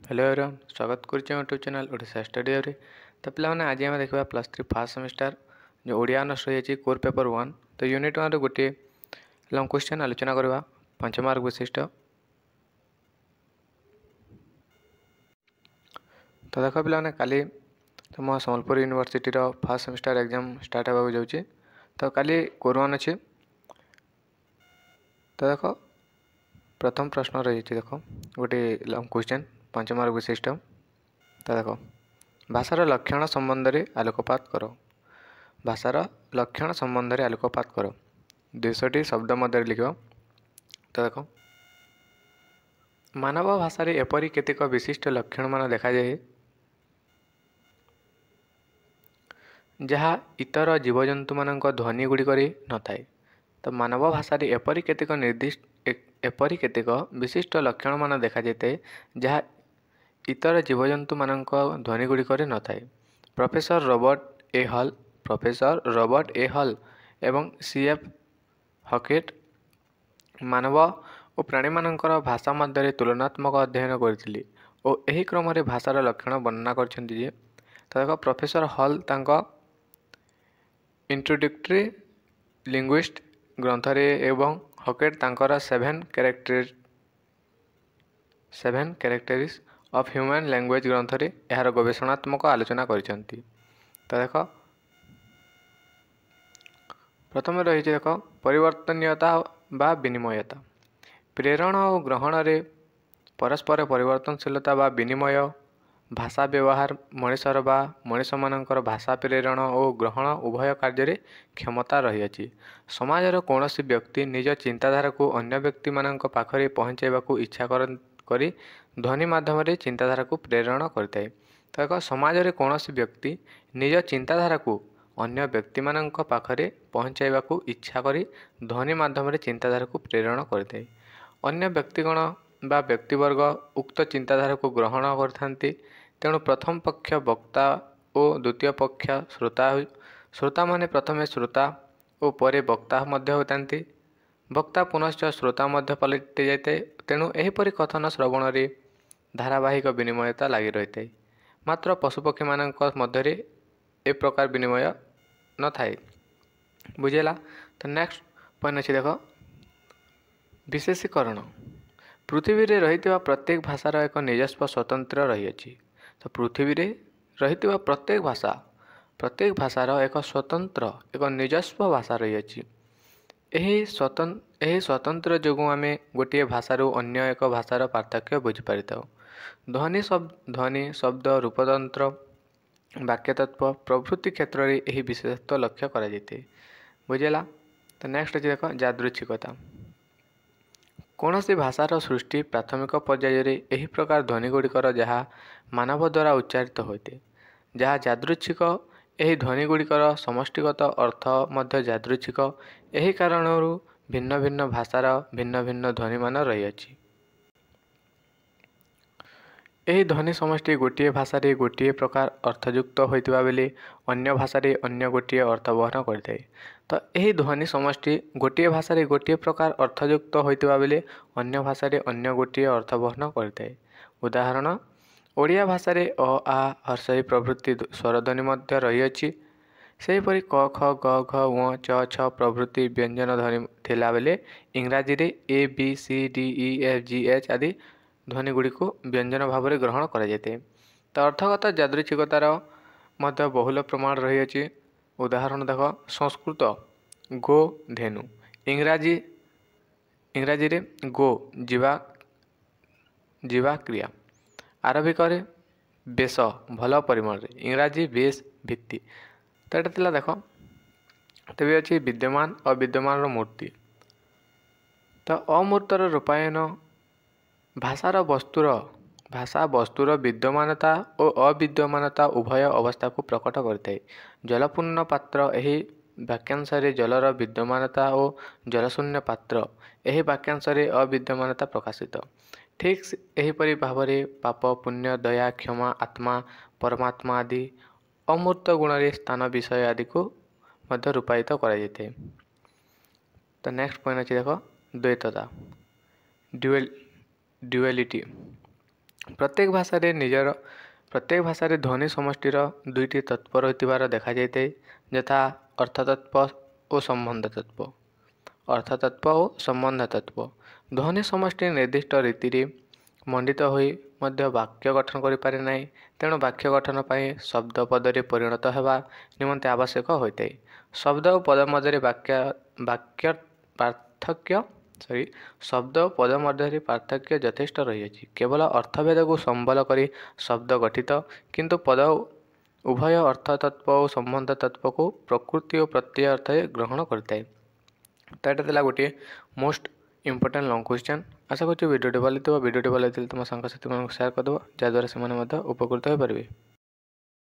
Hello everyone, स्वागत करुच्चे YouTube channel Odisha study रे। तो पे आज आम देखा +3 फर्स्ट सेमिस्टर जो ओडिया ऑनर्स रही कोर पेपर 1। तो यूनिट 1 गोटे लॉन्ग क्वेश्चन आलोचना करवा 5 मार्क विशिष्ट। तो देख पे काली तुम Sambalpur university first semester exam start होगा जाऊँगी। तो काली कोर 1 अच्छे। तो देख प्रथम प्रश्न रही देख गोटे लॉन्ग क्वेश्चन 5 मार्क विशिष्ट। तो देख भाषार लक्षण संबंध में आलोकपात कर। भाषार लक्षण संबंध में आलोकपात कर 200 शब्द मध्य लिख। तो देख मानव भाषा एपरी केतेक विशिष्ट लक्षण मान देखा जाए जहाँ इतर जीवजंतु मान ध्वनि गुड़िक न थाए। तो मानव भाषा एपरी केतेक एपरी केतेक विशिष्ट लक्षण मान देखा जाए जहाँ इतर जीवजंतु मान ध्वनि गुड़िक न थाए। प्रोफेसर रॉबर्ट ए हल एवं CF हकेट मानव और प्राणी मानकर भाषा मध्य तुलनात्मक अध्ययन करथिले और एही क्रम रे भाषार लक्षण वर्णना करछन्ति जे। तो देखो प्रोफेसर हल तांको इंट्रोडक्टरी लिंग्विस्ट ग्रंथ रे एवं हकेट तांकर 7 कैरेक्टरिस्टिक्स ऑफ ह्यूमन लैंग्वेज ग्रंथ रे यार गवेषणात्मक आलोचना करिसंती। तो देख प्रथम रही देख परिवर्तनीयता बा विनिमयता। प्रेरण और ग्रहण रे परस्पर परिवर्तनशीलता बा विनिमय भाषा व्यवहार मनीषर बा मनीष मानकर भाषा प्रेरण और ग्रहण उभय कार्य क्षमता रही अछि। समाजर कौनसी व्यक्ति निज चिंताधारा को अन्य व्यक्ति मानक पाखरे पहुँचाइबाकू इच्छा करी ध्वनि माध्यम चिंताधारा को प्रेरण करते। तो एक समाज रे कौनसी व्यक्ति निज चिंताधारा को अन्य व्यक्ति मानक पाखरे पहुँचाइबाकू इच्छा करी ध्वनि माध्यम चिंताधारा को प्रेरण करते। अन्य व्यक्तिगण बा व्यक्तिवर्ग उक्त चिंताधारा को ग्रहण करथांती। तेणु प्रथम पक्ष वक्ता और द्वितीय पक्ष श्रोता। श्रोता माने प्रथमे श्रोता और परे वक्ता मध्य होतांती। वक्ता पुनश्च श्रोता मध्य पलटि जाए। तेणु एहीपरि कथन श्रवण रे धारावाहिक विनिमयता लगी रही है। मात्र पशुपक्षी मानक मध्य ए प्रकार विनिमय न थाए। बुझेला। तो नेक्स्ट पॉइंट अच्छी देख विशेषीकरण। पृथ्वी रे रही प्रत्येक भाषार एक निजस्व स्वतंत्र रही अछि। तो पृथ्वी रे रही प्रत्येक भाषार एक स्वतंत्र एक निजस्व भाषा रही अछि। एही स्वतंत्र जो आम गोटे भाषारू अन्य एक भाषार पार्थक्य बुझीपारि। ध्वनि शब्द रूपतंत्र वाक्यतत्व प्रभृति क्षेत्र में यही विशेषत्व लक्ष्य करा जाते। बुझेला। तो नेक्स्ट अच्छी देख यादृच्छिकता। कौन सी भाषार सृष्टि प्राथमिक पर्यायर यही प्रकार ध्वनि गुड़िकर जहाँ मानव द्वारा उच्चारित होते जहाँ यादृच्छिक यही ध्वनि गुड़िकर समष्टिगत अर्थ मध्य यादृच्छिक। यही कारणरू भिन्न भिन्न भाषार भिन्न भिन्न ध्वनि मान रही अछि। यही ध्वनि समष्टि गोटे भाषा रे गोटे प्रकार अर्थयुक्त होइतिबा बेले अन्य भाषा रे अन्य गोटे अर्थ वहन करते। तो यही ध्वनि समष्टि गोटे भाषा रे गोटे प्रकार अर्थयुक्त होइतिबा बेले अन्य भाषा रे अन्य गोटे अर्थ वहन करते। उदाहरण ओडिया भाषा रे अ आ हर्षई प्रभृति स्वरध्वनि मध्य रही अछि। सेहीपरि क ख ग घ ङ च छ प्रभृति व्यंजन ध्वनि थिला बेले इंग्राजी रे A B C D E F G H आदि ध्वनि गुड़ी को व्यंजन भाव में ग्रहण करा जाते। तो अर्थगत यादृच्छिकतार मध्य बहुल प्रमाण रही अछि। उदाहरण देख संस्कृत गो धेनु इंग्राजी रे गो जीवा क्रिया। आरबिक रे बेस भल परिमाण रे इंग्राजी बेस भित्ति। तो यहाँ देख तेज अच्छी विद्यमान अविद्यमान मूर्ति। तो अमूर्तर रूपायन भाषा वस्तुर विद्यमानता और अविद्यमानता उभय अवस्था को प्रकट करते। जलपूर्ण पात्र यही वाक्यांश जलर विद्यमानता और जलशून्य पात्र यही वाक्यांश अविद्यमानता प्रकाशित। ठीक एहीपरि भाव पाप पुण्य दया क्षमा आत्मा परमात्मा आदि अमूर्त गुण स्थान विषय आदि को मध्य रूपायित करा जाते। तो नेक्स्ट पॉइंट अच्छी देख द्वैतता ड्युअलिटी। प्रत्येक भाषाରେ ଧ୍ୱନି ସମଷ୍ଟିର ଦୁଇଟି ତତ୍ତ୍ୱ ରହିଥିବାର ଦେଖାଯାଇଥାଏ, ଯଥା ଅର୍ଥତତ୍ତ୍ୱ ଓ ସମ୍ବନ୍ଧ ତତ୍ତ୍ୱ। ଅର୍ଥତତ୍ତ୍ୱ ଓ ସମ୍ବନ୍ଧ ତତ୍ତ୍ୱ। ଧ୍ୱନି ସମଷ୍ଟି ନିର୍ଦ୍ଦିଷ୍ଟ ରୀତିରେ ମଣ୍ଡିତ ହୋଇ ମଧ୍ୟ ବାକ୍ୟ ଗଠନ କରିପାରେ ନାହିଁ, ତେଣୁ ବାକ୍ୟ ଗଠନ ପାଇଁ ଶବ୍ଦ ପଦରେ ପରିଣତ ହେବା ନିମନ୍ତେ ଆବଶ୍ୟକ ହୋଇଥାଏ। ଶବ୍ଦ ଓ ପଦ ମଧ୍ୟରେ ଶବ୍ଦ ଓ ପଦ ମଧ୍ୟରେ ପାର୍ଥକ୍ୟ ଯଥେଷ୍ଟ ରହିଅଛି। କେବଳ ଅର୍ଥଭେଦକୁ ସମ୍ବଳ କରି ଶବ୍ଦ ଗଠିତ, କିନ୍ତୁ ପଦ ଉଭୟ ଅର୍ଥ ତତ୍ତ୍ୱ ଓ ସମ୍ବନ୍ଧ ତତ୍ତ୍ୱକୁ ପ୍ରକୃତି ଓ ପ୍ରତ୍ୟୟ ଅର୍ଥରେ ଗ୍ରହଣ କରିଥାଏ। ତ ଏଇଟା ଥିଲା ଗୋଟିଏ ମୋଷ୍ଟ ଇମ୍ପୋର୍ଟାଣ୍ଟ ଲଙ୍ଗ୍ କ୍ୱେଶ୍ଚନ୍। ଆଶା କରୁଛି ଭିଡ଼ିଓଟି ଭଲ ଲାଗିଥିବ। ଭିଡ଼ିଓଟି ଭଲ ଲାଗିଥିଲେ ତୁମ ସାଙ୍ଗସାଥିମାନଙ୍କୁ ସେୟାର କରିଦେବ, ଯାହାଦ୍ୱାରା ସେମାନେ ମଧ୍ୟ ଉପକୃତ ହୋଇପାରିବେ।